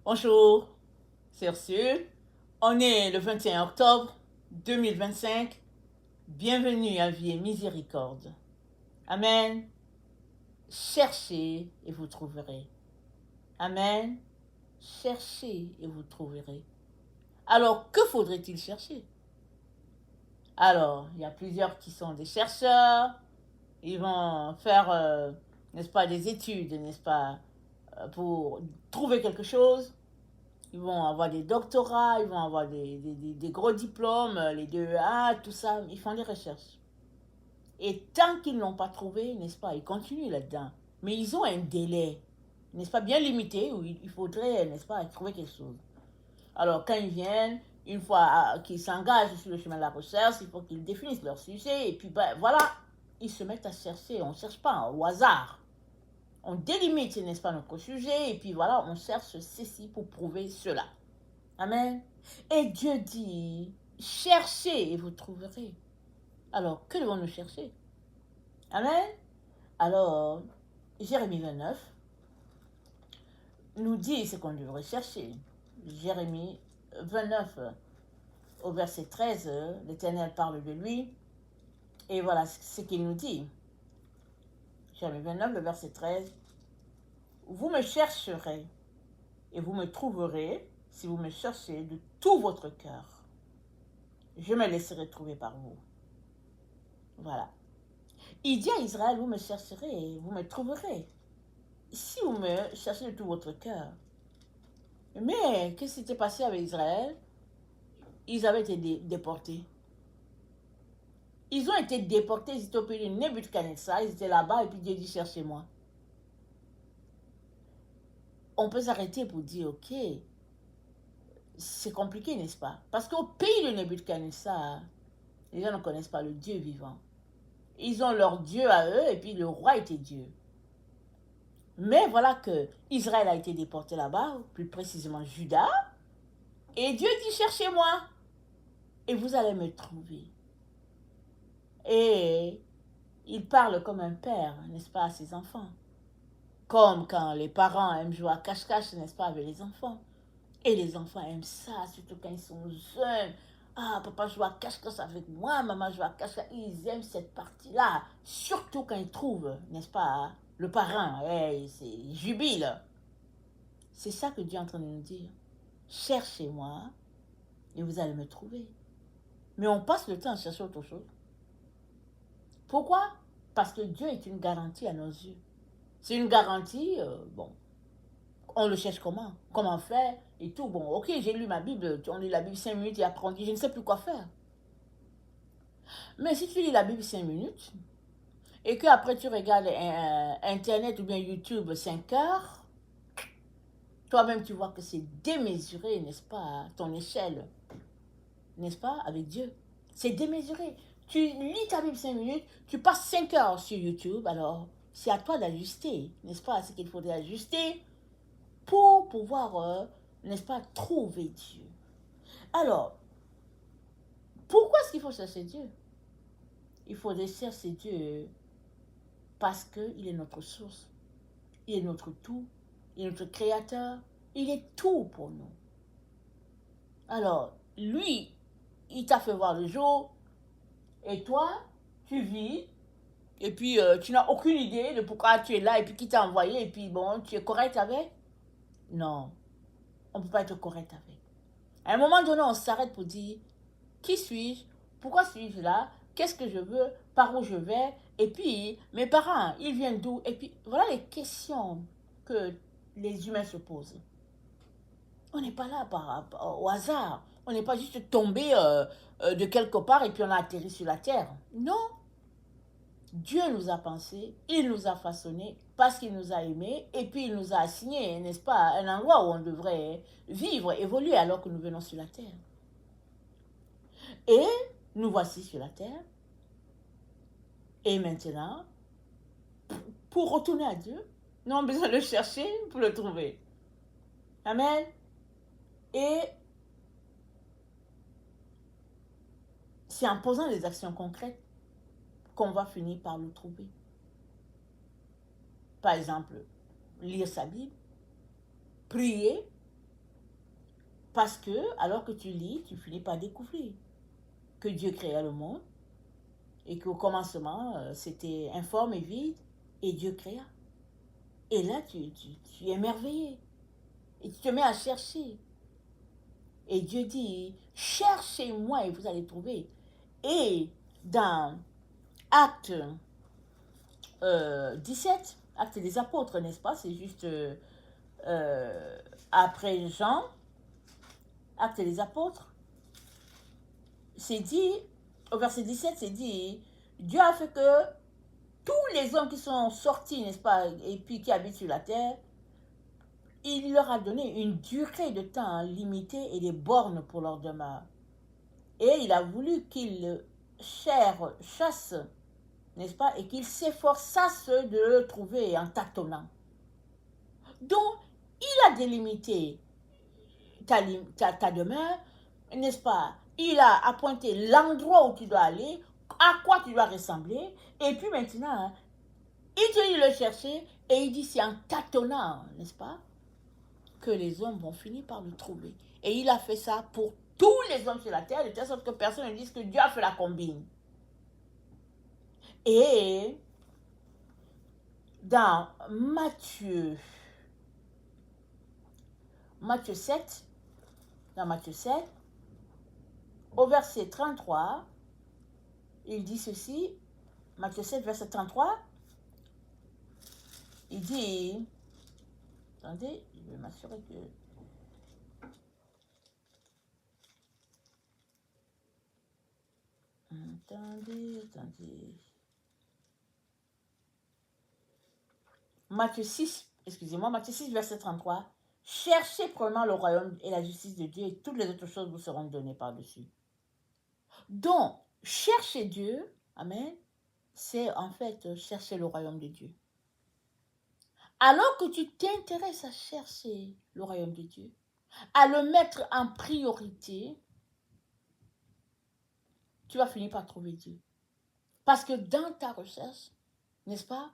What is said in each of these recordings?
Bonjour, c'est Ursule. On est le 21 octobre 2025. Bienvenue à Vie et Miséricorde. Amen. Cherchez et vous trouverez. Amen. Cherchez et vous trouverez. Alors, que faudrait-il chercher? Alors, il y a plusieurs qui sont des chercheurs. Ils vont faire, n'est-ce pas, des études, n'est-ce pas, pour trouver quelque chose. Ils vont avoir des doctorats, ils vont avoir des gros diplômes, les 2A, tout ça. Ils font des recherches. Et tant qu'ils n'ont pas trouvé, n'est-ce pas, ils continuent là-dedans. Mais ils ont un délai, n'est-ce pas, bien limité, où il faudrait, n'est-ce pas, trouver quelque chose. Alors, quand ils viennent, une fois qu'ils s'engagent sur le chemin de la recherche, il faut qu'ils définissent leur sujet. Et puis, ben, voilà, ils se mettent à chercher. On ne cherche pas au hasard. On délimite, n'est-ce pas, notre sujet. Et puis, voilà, on cherche ceci pour prouver cela. Amen. Et Dieu dit, cherchez et vous trouverez. Alors, que devons-nous chercher? Amen. Alors, Jérémie 29 nous dit ce qu'on devrait chercher. Jérémie 29, au verset 13, l'Éternel parle de lui. Et voilà ce qu'il nous dit. Jérémie 29, le verset 13. Vous me chercherez et vous me trouverez si vous me cherchez de tout votre cœur. Je me laisserai trouver par vous. Voilà. Il dit à Israël, vous me chercherez et vous me trouverez. Si vous me cherchez de tout votre cœur. Mais qu'est-ce qui s'était passé avec Israël? Ils avaient été déportés. Ils ont été déportés, ils étaient au pays de Nebuchadnezzar, ils étaient là-bas et puis Dieu dit cherchez-moi. On peut s'arrêter pour dire, ok, c'est compliqué, n'est-ce pas? Parce qu'au pays de Nebuchadnezzar, les gens ne connaissent pas le Dieu vivant. Ils ont leur Dieu à eux et puis le roi était Dieu. Mais voilà que Israël a été déporté là-bas, plus précisément Juda, et Dieu dit cherchez-moi et vous allez me trouver. Et il parle comme un père, n'est-ce pas, à ses enfants. Comme quand les parents aiment jouer à cache-cache, n'est-ce pas, avec les enfants. Et les enfants aiment ça, surtout quand ils sont jeunes. Ah, papa joue à cache-cache avec moi, maman joue à cache-cache. Ils aiment cette partie-là. Surtout quand ils trouvent, n'est-ce pas, le parrain. Hey, c'est jubile. C'est ça que Dieu est en train de nous dire. Cherchez-moi et vous allez me trouver. Mais on passe le temps à chercher autre chose. Pourquoi? Parce que Dieu est une garantie à nos yeux. C'est une garantie, bon, on le cherche comment? Comment faire? Et tout. Bon, ok, j'ai lu ma Bible, on lit la Bible 5 minutes et après on dit, je ne sais plus quoi faire. Mais si tu lis la Bible 5 minutes et que après tu regardes Internet ou bien YouTube 5 heures, toi-même tu vois que c'est démesuré, n'est-ce pas, ton échelle, n'est-ce pas, avec Dieu. C'est démesuré. Tu lis ta Bible 5 minutes, tu passes 5 heures sur YouTube, alors c'est à toi d'ajuster, n'est-ce pas, ce qu'il faudrait ajuster pour pouvoir, n'est-ce pas, trouver Dieu. Alors, pourquoi est-ce qu'il faut chercher Dieu? Il faut chercher Dieu parce qu'il est notre source, il est notre tout, il est notre créateur, il est tout pour nous. Alors, lui, il t'a fait voir le jour, et toi, tu vis, et puis tu n'as aucune idée de pourquoi tu es là, et puis qui t'a envoyé, et puis bon, tu es correct avec? Non, on ne peut pas être correct avec. À un moment donné, on s'arrête pour dire, qui suis-je? Pourquoi suis-je là? Qu'est-ce que je veux? Par où je vais? Et puis, mes parents, ils viennent d'où? Et puis, voilà les questions que les humains se posent. On n'est pas là au hasard. On n'est pas juste tombé de quelque part et puis on a atterri sur la terre. Non. Dieu nous a pensé, il nous a façonné parce qu'il nous a aimés et puis il nous a assigné, n'est-ce pas, un endroit où on devrait vivre, évoluer alors que nous venons sur la terre. Et nous voici sur la terre. Et maintenant, pour retourner à Dieu, nous avons besoin de le chercher pour le trouver. Amen. Et c'est en posant des actions concrètes qu'on va finir par le trouver. Par exemple, lire sa Bible, prier, Parce que, alors que tu lis, tu finis par découvrir que Dieu créa le monde et qu'au commencement, c'était informe et vide et Dieu créa. Et là, tu es émerveillé et tu te mets à chercher. Et Dieu dit, cherchez-moi et vous allez trouver. Et dans Acte 17, Acte des apôtres, n'est-ce pas? C'est juste après Jean, Acte des apôtres. C'est dit, au verset 17, c'est dit, Dieu a fait que tous les hommes qui sont sortis, n'est-ce pas, et puis qui habitent sur la terre, il leur a donné une durée de temps limitée et des bornes pour leur demeure. Et il a voulu qu'ils chassent, n'est-ce pas, et qu'ils s'efforçassent de le trouver en tâtonnant. Donc, il a délimité ta demeure, n'est-ce pas? Il a appointé l'endroit où tu dois aller, à quoi tu dois ressembler, et puis maintenant, il te dit de le chercher, et il dit c'est en tâtonnant, n'est-ce pas, que les hommes vont finir par le trouver. Et il a fait ça pour tous les hommes sur la terre, de telle sorte que personne ne dise que Dieu a fait la combine. Et dans Matthieu 7, dans Matthieu 7, au verset 33, il dit ceci, Matthieu 7, verset 33, il dit, attendez, je vais m'assurer que... Attendez. Matthieu 6, Matthieu 6, verset 33. Cherchez premièrement le royaume et la justice de Dieu et toutes les autres choses vous seront données par-dessus. Donc, chercher Dieu, amen, c'est en fait chercher le royaume de Dieu. Alors que tu t'intéresses à chercher le royaume de Dieu, à le mettre en priorité, tu vas finir par trouver Dieu. Parce que dans ta recherche, n'est-ce pas,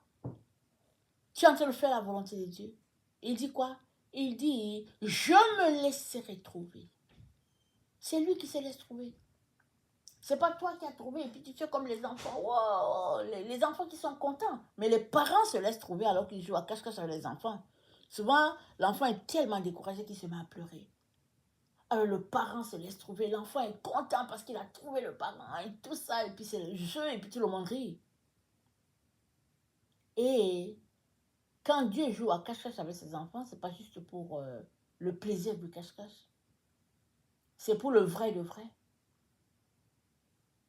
tu es en train de faire la volonté de Dieu. Il dit quoi? Il dit, je me laisserai trouver. C'est lui qui se laisse trouver. C'est pas toi qui as trouvé et puis tu fais comme les enfants. Wow, les enfants qui sont contents. Mais les parents se laissent trouver alors qu'ils jouent à cache-cache avec les enfants. Souvent, l'enfant est tellement découragé qu'il se met à pleurer. Alors le parent se laisse trouver. L'enfant est content parce qu'il a trouvé le parent et tout ça. Et puis c'est le jeu et puis tout le monde rit. Et quand Dieu joue à cache-cache avec ses enfants, c'est pas juste pour le plaisir du cache-cache. C'est pour le vrai de vrai.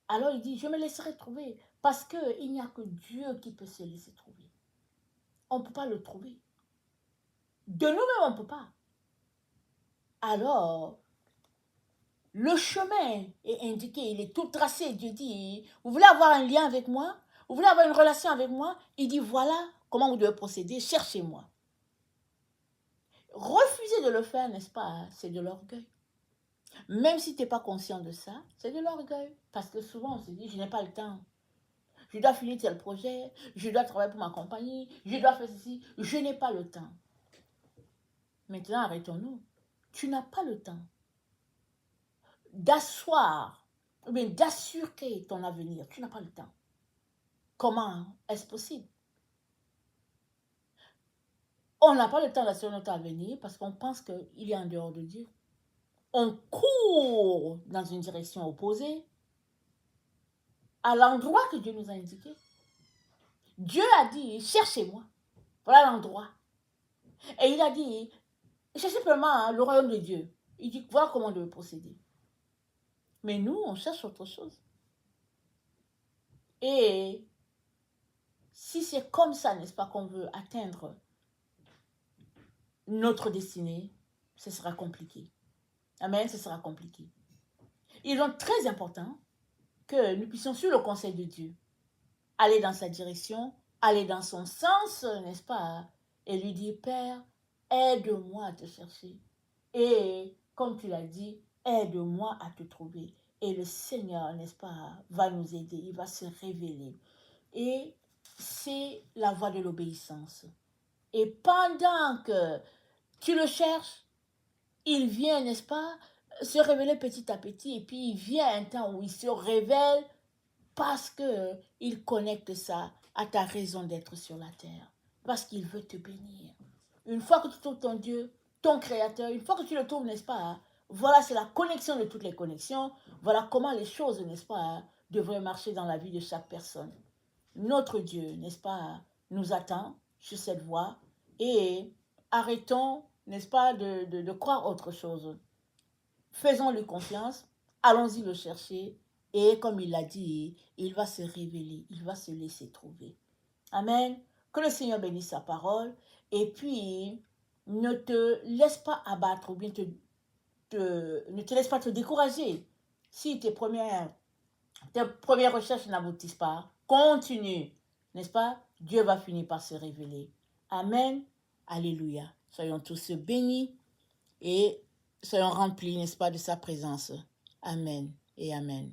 Alors il dit, je me laisserai trouver. Parce qu'il n'y a que Dieu qui peut se laisser trouver. On ne peut pas le trouver. De nous-mêmes, on ne peut pas. Alors, le chemin est indiqué, il est tout tracé. Dieu dit, vous voulez avoir un lien avec moi? Vous voulez avoir une relation avec moi? Il dit, voilà comment vous devez procéder, cherchez-moi. Refuser de le faire, n'est-ce pas, c'est de l'orgueil. Même si tu n'es pas conscient de ça, c'est de l'orgueil. Parce que souvent, on se dit, je n'ai pas le temps. Je dois finir tel projet, je dois travailler pour ma compagnie, je dois faire ceci, je n'ai pas le temps. Maintenant, arrêtons-nous. Tu n'as pas le temps d'asseoir, ou bien d'assurer ton avenir. Tu n'as pas le temps. Comment est-ce possible? On n'a pas le temps d'assurer notre avenir parce qu'on pense qu'il est en dehors de Dieu. On court dans une direction opposée à l'endroit que Dieu nous a indiqué. Dieu a dit, cherchez-moi. Voilà l'endroit. Et il a dit, cherchez simplement le royaume de Dieu. Il dit, voilà comment on doit procéder. Mais nous, on cherche autre chose. Et si c'est comme ça, n'est-ce pas, qu'on veut atteindre notre destinée, ce sera compliqué. Amen, ce sera compliqué. Il est donc très important que nous puissions, sur le conseil de Dieu, aller dans sa direction, aller dans son sens, n'est-ce pas, et lui dire, Père, aide-moi à te chercher. Et, comme tu l'as dit, aide-moi à te trouver. Et le Seigneur, n'est-ce pas, va nous aider, il va se révéler. Et c'est la voie de l'obéissance. Et pendant que tu le cherches, il vient, n'est-ce pas, se révéler petit à petit. Et puis, il vient un temps où il se révèle parce qu'il connecte ça à ta raison d'être sur la terre. Parce qu'il veut te bénir. Une fois que tu trouves ton Dieu, ton Créateur, une fois que tu le trouves, n'est-ce pas, hein, voilà, c'est la connexion de toutes les connexions. Voilà comment les choses, n'est-ce pas, hein, devraient marcher dans la vie de chaque personne. Notre Dieu, n'est-ce pas, nous attend sur cette voie et arrêtons, n'est-ce pas, de croire autre chose. Faisons-lui confiance, allons-y le chercher et comme il l'a dit, il va se révéler, il va se laisser trouver. Amen. Que le Seigneur bénisse sa parole et puis ne te laisse pas abattre ou bien ne te laisse pas te décourager. Si tes premières recherches n'aboutissent pas, continue, n'est-ce pas? Dieu va finir par se révéler. Amen. Alléluia. Soyons tous bénis et soyons remplis, n'est-ce pas, de sa présence. Amen et amen.